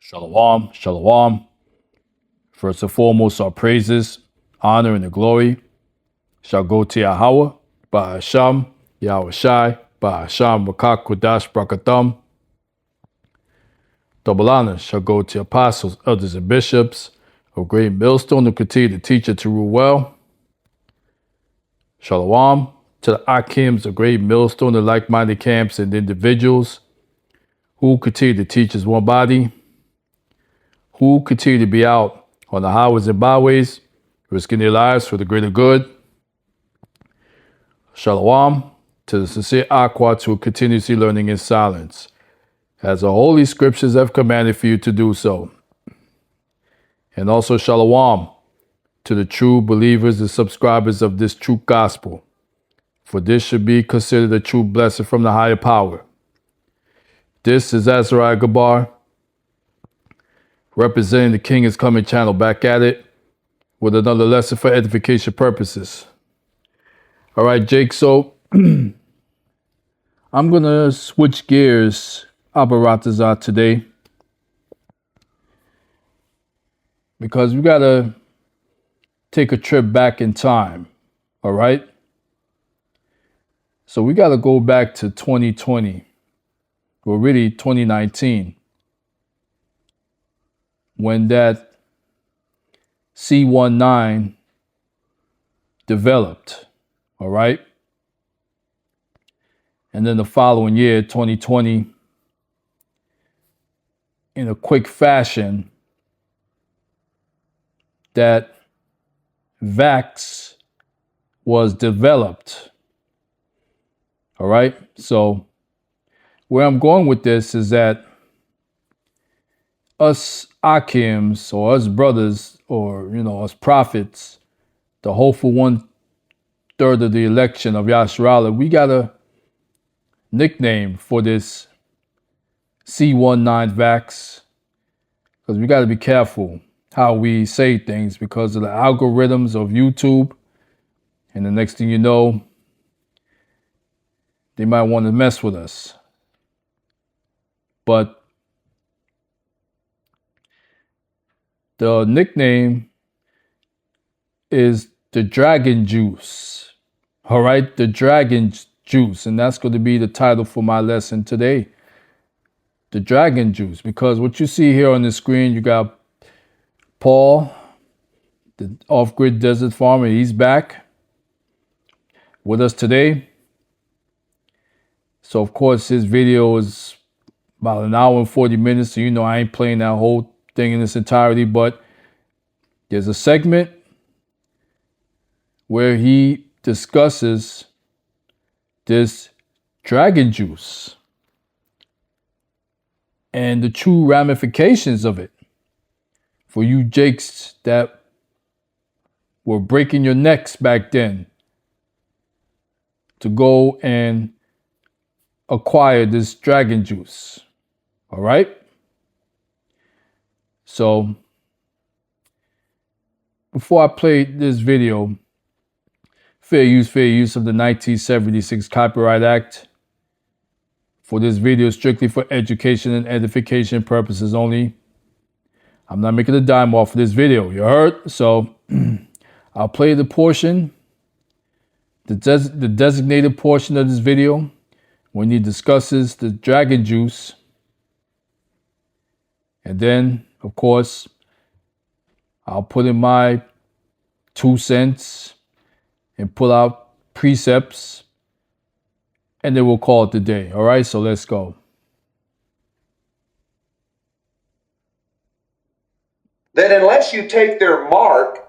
Shalom, shalom. First and foremost, our praises, honor, and the glory shall go to Yahweh, Ba'asham, Yahweh Shai, Ba'asham, Rakak, Kodash, Brakatham. Double honor shall go to apostles, elders, and bishops of great millstone who continue to teach and to rule well. Shalom to the Akims of great millstone, the like-minded camps and individuals who continue to teach as one body, who continue to be out on the highways and byways, risking their lives for the greater good. Shalom to the sincere Akwats who are continuously learning in silence, as the Holy Scriptures have commanded for you to do so. And also shalom to the true believers and subscribers of this true gospel, for this should be considered a true blessing from the higher power. This is Azariah Gabar, representing the King is Coming channel, back at it with another lesson for edification purposes. All right, Jake, so I'm going to switch gears, Abaratazar, today, because we got to take a trip back in time, all right? So we got to go back to 2020, or really 2019, when that C-19 developed, all right? And then the following year, 2020, in a quick fashion, that Vax was developed, all right? So where I'm going with this is that us Akims, or us brothers, or, us prophets, the hopeful 1/3 of the election of Yasharallah, we got a nickname for this C-19 Vax, because we got to be careful how we say things because of the algorithms of YouTube. And the next thing you know, they might want to mess with us. But the nickname is the Dragon Juice. All right, the Dragon Juice. And that's going to be the title for my lesson today. The Dragon Juice. Because what you see here on the screen, you got Paul, the off-grid desert farmer. He's back with us today. So, of course, his video is about an hour and 40 minutes. So, I ain't playing that whole thing in its entirety. But there's a segment where he discusses this Dragon Juice and the true ramifications of it for you Jakes that were breaking your necks back then to go and acquire this Dragon Juice. All right? So before I play this video, fair use of the 1976 Copyright Act. For this video, strictly for education and edification purposes only. I'm not making a dime off of this video, you heard? So I'll play the portion, the designated portion of this video when he discusses the Dragon Juice. And then, of course, I'll put in my 2 cents and pull out precepts, and then we'll call it the day. All right, so let's go. That unless you take their mark,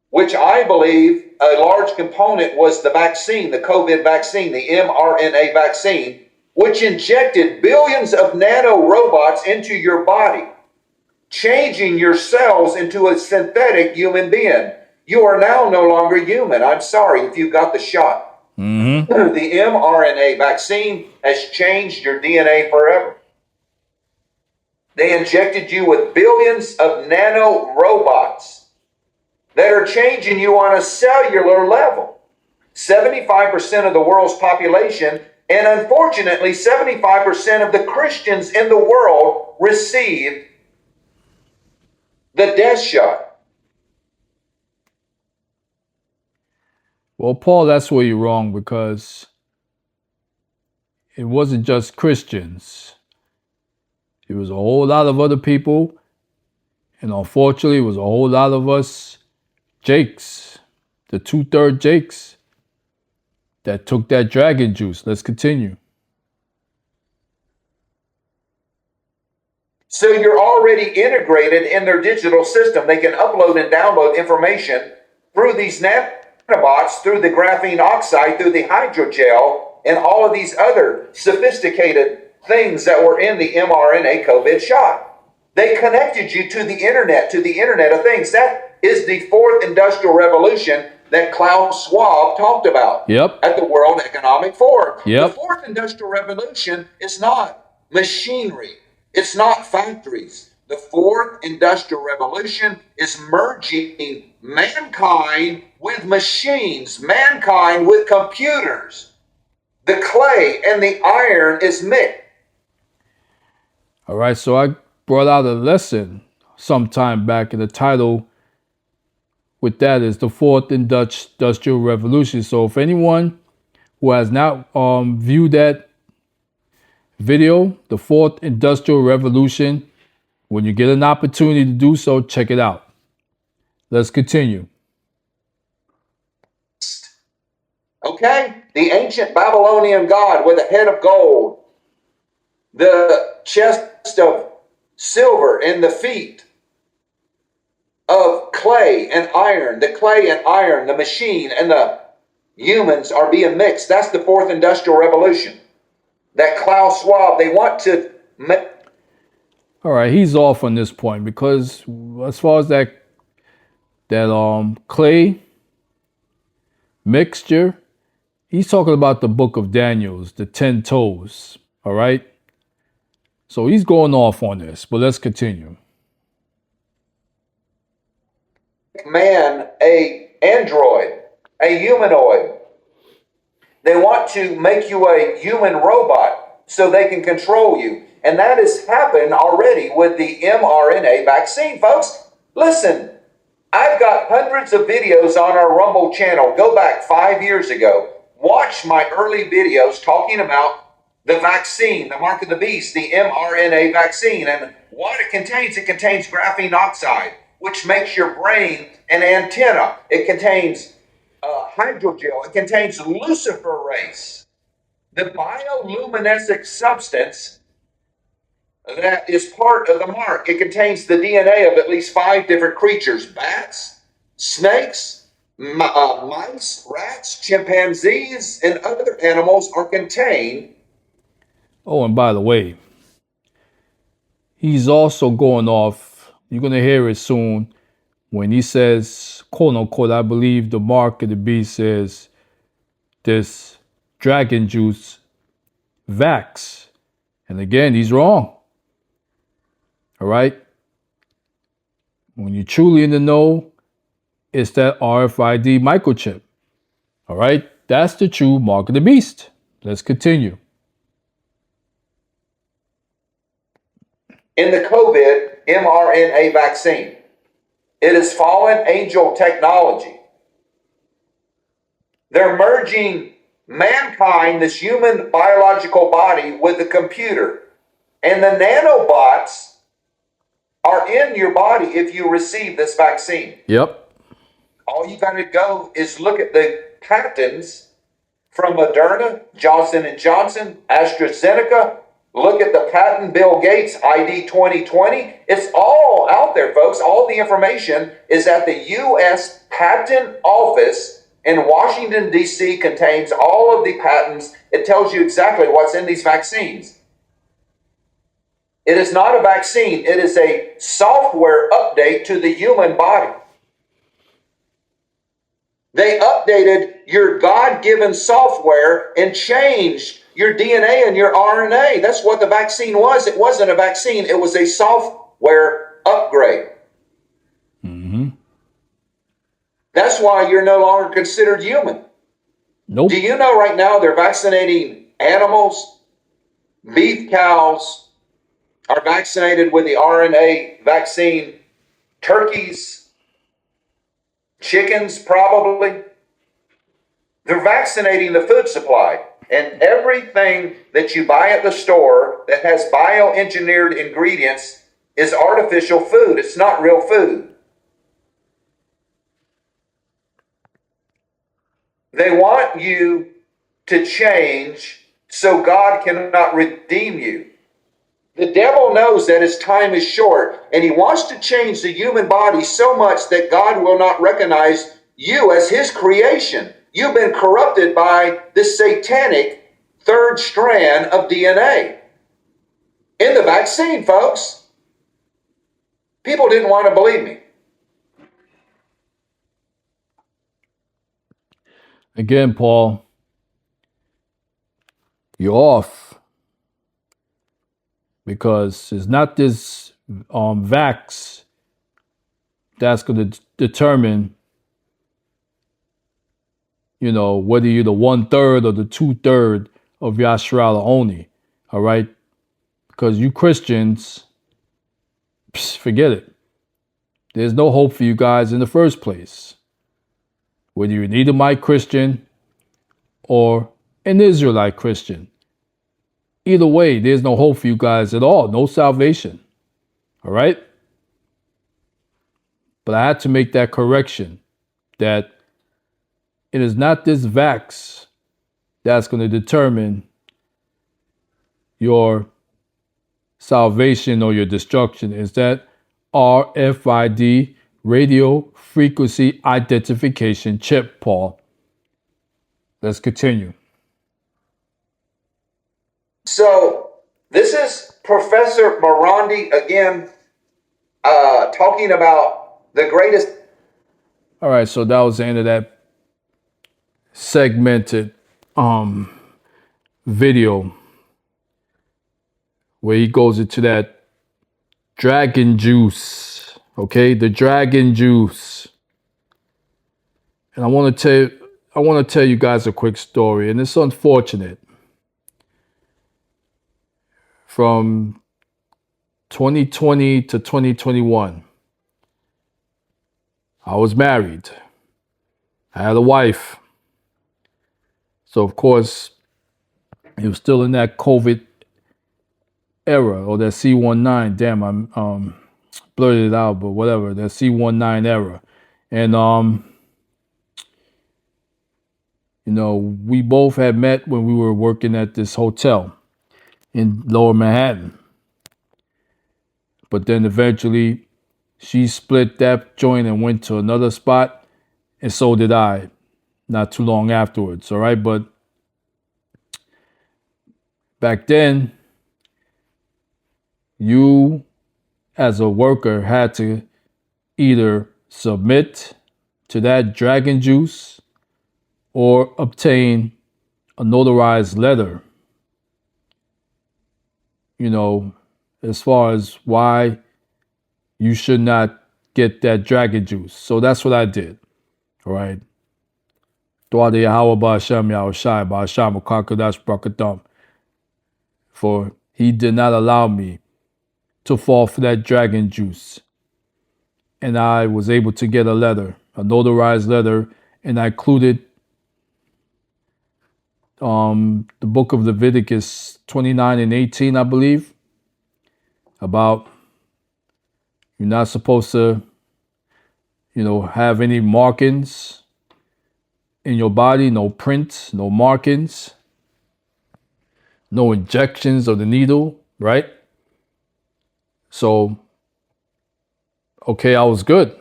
which I believe a large component was the vaccine, the COVID vaccine, the mRNA vaccine, which injected billions of nanorobots into your body, changing your cells into a synthetic human being. You are now no longer human. I'm sorry if you got the shot. The mRNA vaccine has changed your DNA forever. They injected you with billions of nanorobots that are changing you on a cellular level. 75% of the world's population, and unfortunately 75% of the Christians in the world, received the death shot. Well, Paul, that's where you're wrong, because it wasn't just Christians. It was a whole lot of other people. And unfortunately, it was a whole lot of us Jakes, the 2/3 Jakes, that took that dragon juice. Let's continue. So you're already integrated in their digital system. They can upload and download information through these nanobots, through the graphene oxide, through the hydrogel, and all of these other sophisticated things that were in the mRNA COVID shot. They connected you to the Internet of Things. That is the fourth industrial revolution that Klaus Schwab talked about at the World Economic Forum. The fourth industrial revolution is not machinery. It's not factories. The fourth industrial revolution is merging mankind with machines, mankind with computers. The clay and the iron is mixed. All right, so I brought out a lesson some time back, and the title with that is the fourth industrial revolution. So if anyone who has not viewed that video, the fourth industrial revolution, when you get an opportunity to do so, check it out. Let's continue. Okay, the ancient Babylonian god with a head of gold, the chest of silver, and the feet of clay and iron. The clay and iron, the machine and the humans are being mixed. That's the fourth industrial revolution. That Klaus Schwab, they want to make. All right, he's off on this point, because as far as that clay mixture, he's talking about the book of Daniel's, the 10 toes. All right. So he's going off on this, but let's continue. Man, a android, a humanoid. They want to make you a human robot so they can control you. And that has happened already with the mRNA vaccine, folks. Listen, I've got hundreds of videos on our Rumble channel. Go back 5 years ago. Watch my early videos talking about the vaccine, the mark of the beast, the mRNA vaccine, and what it contains. It contains graphene oxide, which makes your brain an antenna. It contains hydrogel. It contains luciferase, the bioluminescent substance that is part of the mark. It contains the DNA of at least 5 different creatures: bats, snakes, mice, rats, chimpanzees, and other animals are contained. Oh, and by the way, he's also going off. You're going to hear it soon when he says, quote unquote, I believe the mark of the beast says this dragon juice vax. And again, he's wrong. All right. When you're truly in the know, it's that RFID microchip. All right. That's the true mark of the beast. Let's continue. In the COVID mRNA vaccine, it is fallen angel technology. They're merging mankind, this human biological body, with the computer. And the nanobots are in your body if you receive this vaccine. Yep. All you got to go is look at the patents from Moderna, Johnson & Johnson, AstraZeneca. Look at the patent, Bill Gates, ID 2020. It's all out there, folks. All the information is at the U.S. Patent Office in Washington, D.C. Contains all of the patents. It tells you exactly what's in these vaccines. It is not a vaccine. It is a software update to the human body. They updated your God-given software and changed your DNA and your RNA. That's what the vaccine was. It wasn't a vaccine. It was a software upgrade. Mm-hmm. That's why you're no longer considered human. Nope. Do you know right now they're vaccinating animals? Beef cows are vaccinated with the RNA vaccine turkeys, chickens, probably. They're vaccinating the food supply. And everything that you buy at the store that has bioengineered ingredients is artificial food. It's not real food. They want you to change so God cannot redeem you. The devil knows that his time is short, and he wants to change the human body so much that God will not recognize you as his creation. You've been corrupted by this satanic third strand of DNA in the vaccine, folks. People didn't want to believe me. Again, Paul, you're off because it's not this vax that's going to determine, whether you're the 1/3 or the 2/3 of Yasharala only. All right? Because you Christians, forget it. There's no hope for you guys in the first place. Whether you're an Edomite Christian or an Israelite Christian. Either way, there's no hope for you guys at all. No salvation. All right? But I had to make that correction that it is not this vax that's going to determine your salvation or your destruction. It's that RFID, radio frequency identification chip, Paul. Let's continue. So this is Professor Marandi again talking about the greatest. All right, so that was the end of that segmented video where he goes into that dragon juice, okay? The dragon juice. And I want to tell you guys a quick story, and it's unfortunate. From 2020 to 2021, I was married. I had a wife. So, of course, it was still in that COVID era, or that C19. Damn, I'm blurted it out, but whatever, that C19 era. And, we both had met when we were working at this hotel in Lower Manhattan. But then eventually she split that joint and went to another spot, and so did I, not too long afterwards, all right? But back then, you as a worker had to either submit to that dragon juice or obtain a notarized letter, as far as why you should not get that dragon juice. So that's what I did. All right. For he did not allow me to fall for that dragon juice. And I was able to get a letter, a notarized letter, and I included the book of Leviticus 29 and 18, I believe, about you're not supposed to, have any markings in your body, no prints, no markings, no injections of the needle, right? So, okay, I was good.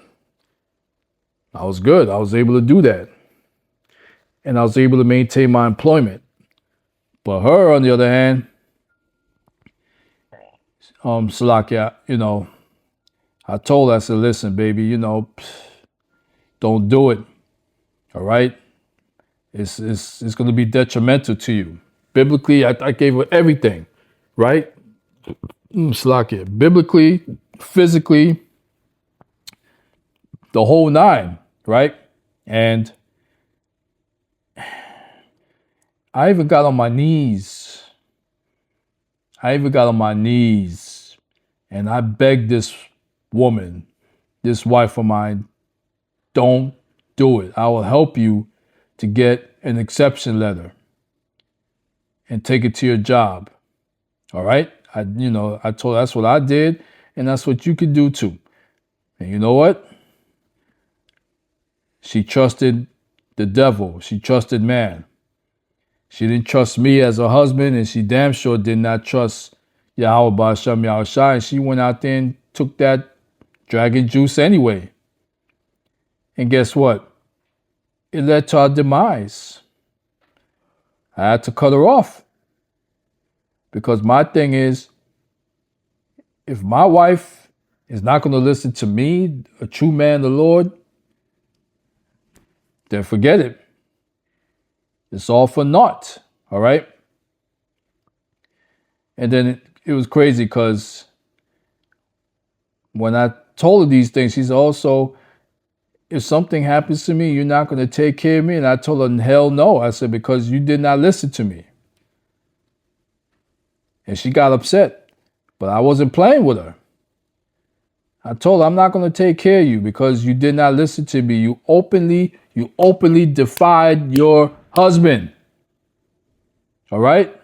I was able to do that. And I was able to maintain my employment. But her, on the other hand, Salakia, I told her, I said, listen, baby, don't do it. All right? It's going to be detrimental to you. Biblically, I gave her everything, right? Salakia. Biblically, physically, the whole nine, right? And I even got on my knees. And I begged this woman this wife of mine, don't do it. I will help you to get an exception letter and take it to your job. All right? I told her that's what I did, and that's what you could do too. And you know what? She trusted the devil. She trusted man. She didn't trust me as a husband, and she damn sure did not trust Yahweh Ba'ashem Yahushai. And she went out there and took that dragon juice anyway. And guess what? It led to our demise. I had to cut her off. Because my thing is, if my wife is not going to listen to me, a true man, the Lord, then forget it. It's all for naught. All right? And then it was crazy because when I told her these things, she said, also, if something happens to me, you're not going to take care of me. And I told her, hell no. I said, because you did not listen to me. And she got upset. But I wasn't playing with her. I told her, I'm not going to take care of you because you did not listen to me. You openly defied your husband. All right?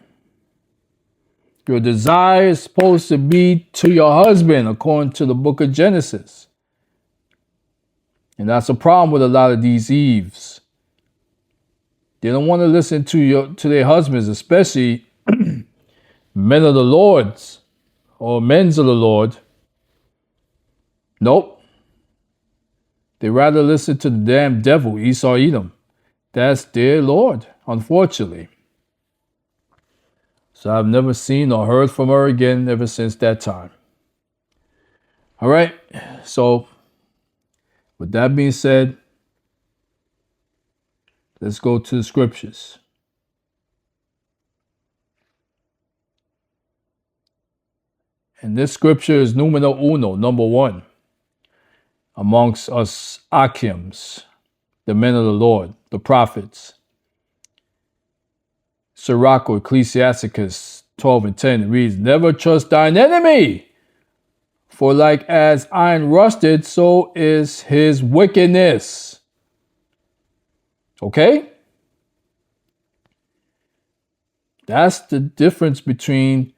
Your desire is supposed to be to your husband, according to the book of Genesis. And that's a problem with a lot of these Eves. They don't want to listen to their husbands, especially men of the Lord's or men's of the Lord. Nope. They rather listen to the damn devil, Esau Edom. That's their Lord, unfortunately. So I've never seen or heard from her again ever since that time. All right. So with that being said, let's go to the scriptures. And this scripture is numero uno, number one, amongst us Akims, the men of the Lord, the prophets. Sirach or Ecclesiasticus 12 and 10 reads, never trust thine enemy, for like as iron rusted, so is his wickedness. Okay? That's the difference between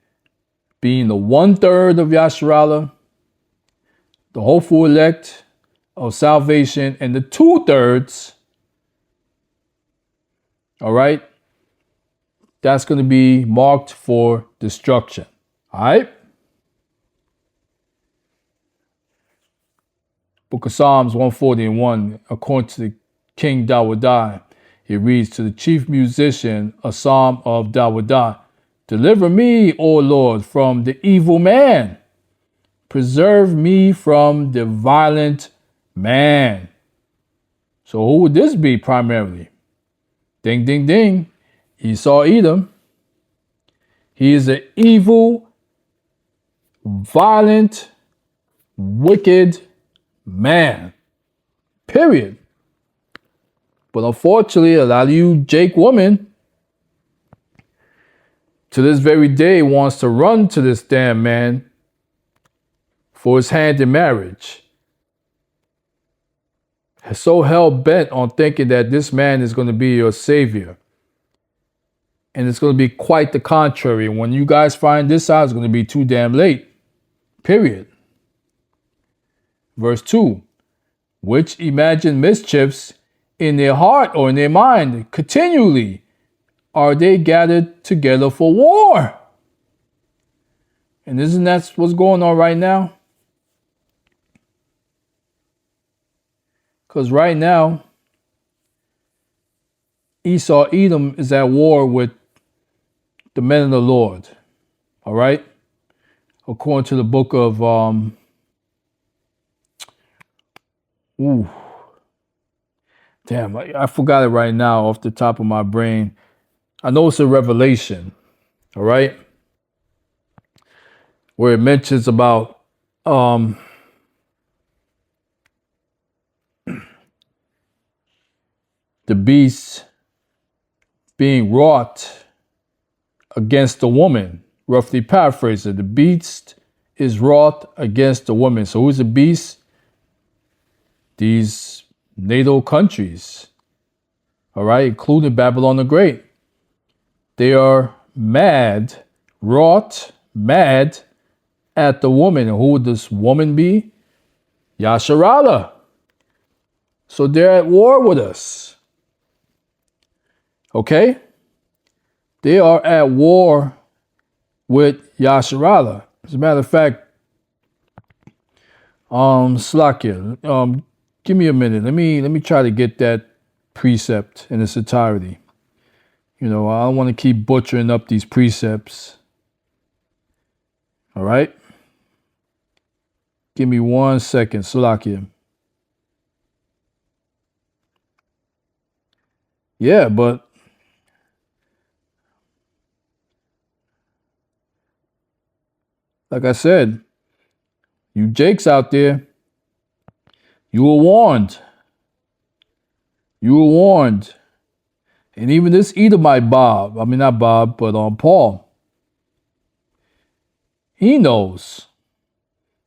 being the 1/3 of Yasharallah, the hopeful elect of salvation, and the 2/3, all right, that's going to be marked for destruction. All right? Book of Psalms 141, according to the King Dawodah, he reads to the chief musician a psalm of Dawodah. Deliver me, O Lord, from the evil man. Preserve me from the violent man. So who would this be primarily? Ding, ding, ding. Esau Edom. He is an evil, violent, wicked man. Period. But unfortunately, a lot of you Jake women to this very day wants to run to this damn man for his hand in marriage. So hell-bent on thinking that this man is going to be your savior. And it's going to be quite the contrary. When you guys find this out, it's going to be too damn late. Period. Verse 2. Which imagine mischiefs in their heart or in their mind continually are they gathered together for war. And isn't that what's going on right now? Because right now, Esau Edom is at war with the men of the Lord. All right? According to the book of damn, I forgot it right now off the top of my brain. I know it's a Revelation, all right? Where it mentions about the beast being wrought against the woman. Roughly paraphrased, the beast is wrought against the woman. So who's the beast? these NATO countries, all right, including Babylon the Great. They are mad, wrought, mad at the woman. And who would this woman be? Yasharallah. So they're at war with us. Okay? They are at war with Yasharallah. As a matter of fact, Slakia, give me a minute. Let me try to get that precept in its entirety. I don't want to keep butchering up these precepts. All right? Give me 1 second, Salakia. Yeah, but like I said, you Jakes out there, you were warned. You were warned. And even this Edomite not Bob, but Paul, he knows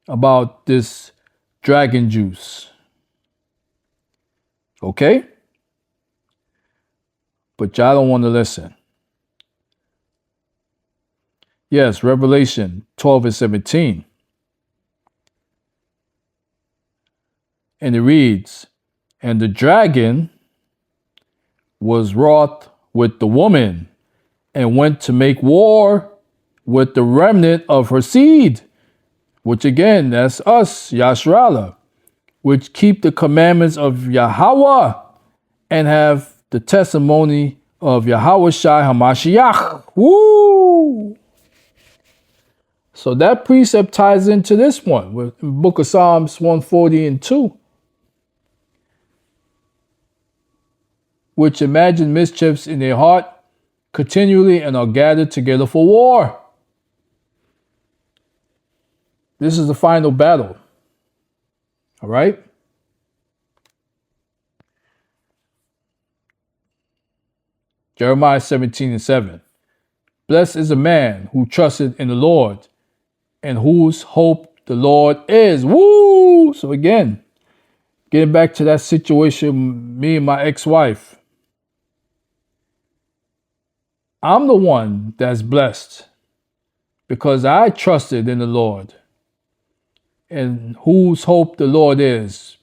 about this dragon juice. Okay? But y'all don't want to listen. Yes, Revelation 12 and 17. And it reads, and the dragon was wroth with the woman and went to make war with the remnant of her seed, which again, that's us, Yasharallah, which keep the commandments of Yahweh and have the testimony of Yahweh Shai HaMashiach. Woo! So that precept ties into this one with Book of Psalms 140 and 2. Which imagine mischiefs in their heart continually and are gathered together for war. This is the final battle. All right? Jeremiah 17 and 7. Blessed is a man who trusteth in the Lord and whose hope the Lord is. Woo! So again, getting back to that situation, me and my ex-wife. I'm the one that's blessed because I trusted in the Lord and whose hope the Lord is.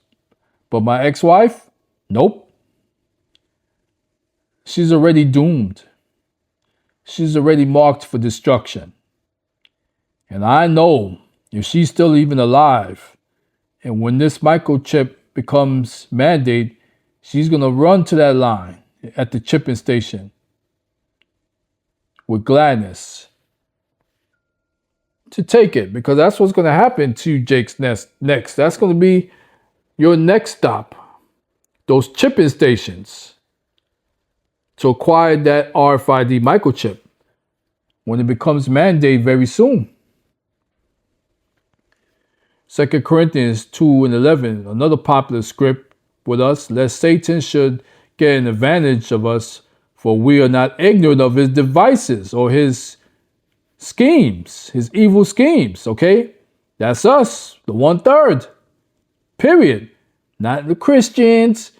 But my ex-wife, nope. She's already doomed. She's already marked for destruction. And I know if she's still even alive, and when this microchip becomes mandate, she's going to run to that line at the chipping station with gladness to take it, because that's what's going to happen to Jake's next. That's going to be your next stop. Those chipping stations to acquire that RFID microchip when it becomes mandate very soon. 2 Corinthians 2 and 11, another popular script with us, lest Satan should get an advantage of us, for we are not ignorant of his devices or his schemes, his evil schemes, okay? That's us, the 1/3, period. Not the Christians,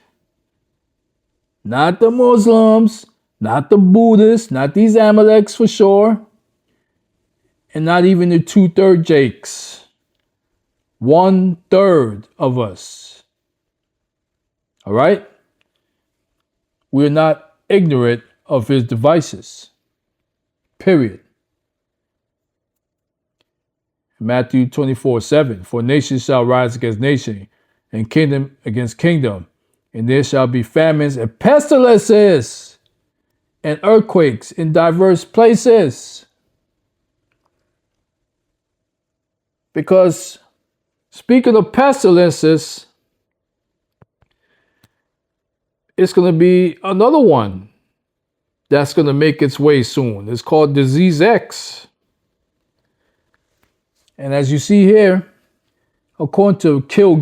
not the Muslims, not the Buddhists, not these Amaleks for sure, and not even the 2/3 Jakes. 1/3 of us. All right? We're not ignorant of his devices. Period. Matthew 24:7. For nation shall rise against nation, and kingdom against kingdom, and there shall be famines and pestilences and earthquakes in diverse places. Because speaking of pestilences, it's going to be another one that's going to make its way soon. It's called Disease X. And as you see here, according to Bill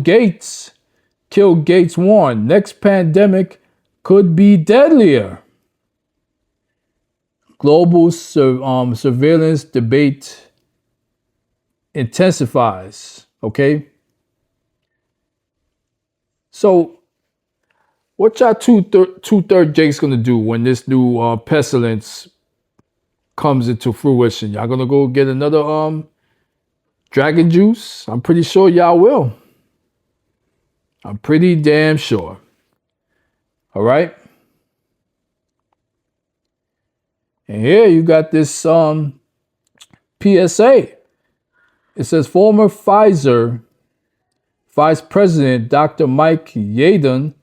Gates warned, next pandemic could be deadlier. Global surveillance debate intensifies, okay? So, what y'all two-third Jakes gonna do when this new pestilence comes into fruition? Y'all gonna go get another dragon juice? I'm pretty sure y'all will. I'm pretty damn sure. All right. And here you got this PSA. It says former Pfizer Vice President Dr. Mike Yeadon,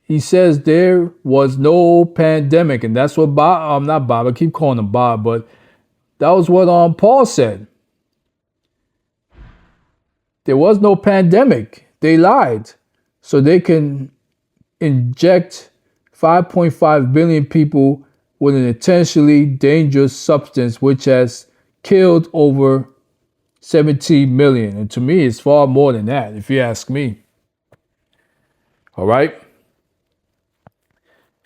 he says there was no pandemic. And that's what not Bob, I keep calling him Bob, but that was what Paul said. There was no pandemic. They lied. So they can inject 5.5 billion people with an intentionally dangerous substance which has killed over 17 million. And to me, it's far more than that, if you ask me. All right.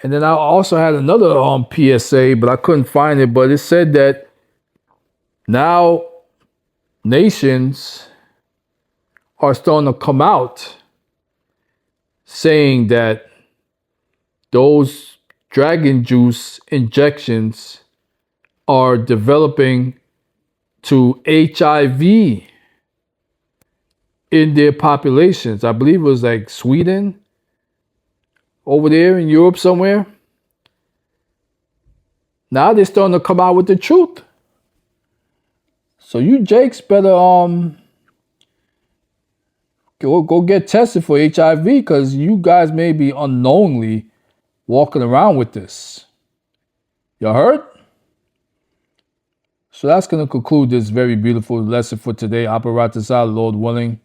And then I also had another PSA, but I couldn't find it. But it said that now nations are starting to come out saying that those dragon juice injections are developing to HIV in their populations. I believe it was like Sweden, over there in Europe somewhere. Now they're starting to come out with the truth. So you Jakes better go get tested for HIV, because you guys may be unknowingly walking around with this. You heard? So that's going to conclude this very beautiful lesson for today. Aparatazah, Lord willing.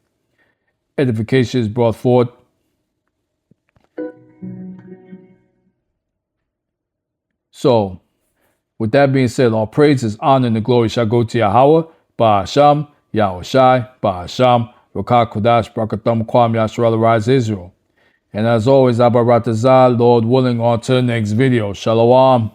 Edification is brought forth. So, with that being said, all praises, honor, and the glory shall go to Yahweh, Ba'asham, Yahushai, Ba'asham, Rakah Kodash, Brakatham, Kwam, Yasharala, Rise Israel. And as always, Aparatazah, Lord willing, on to the next video. Shalom.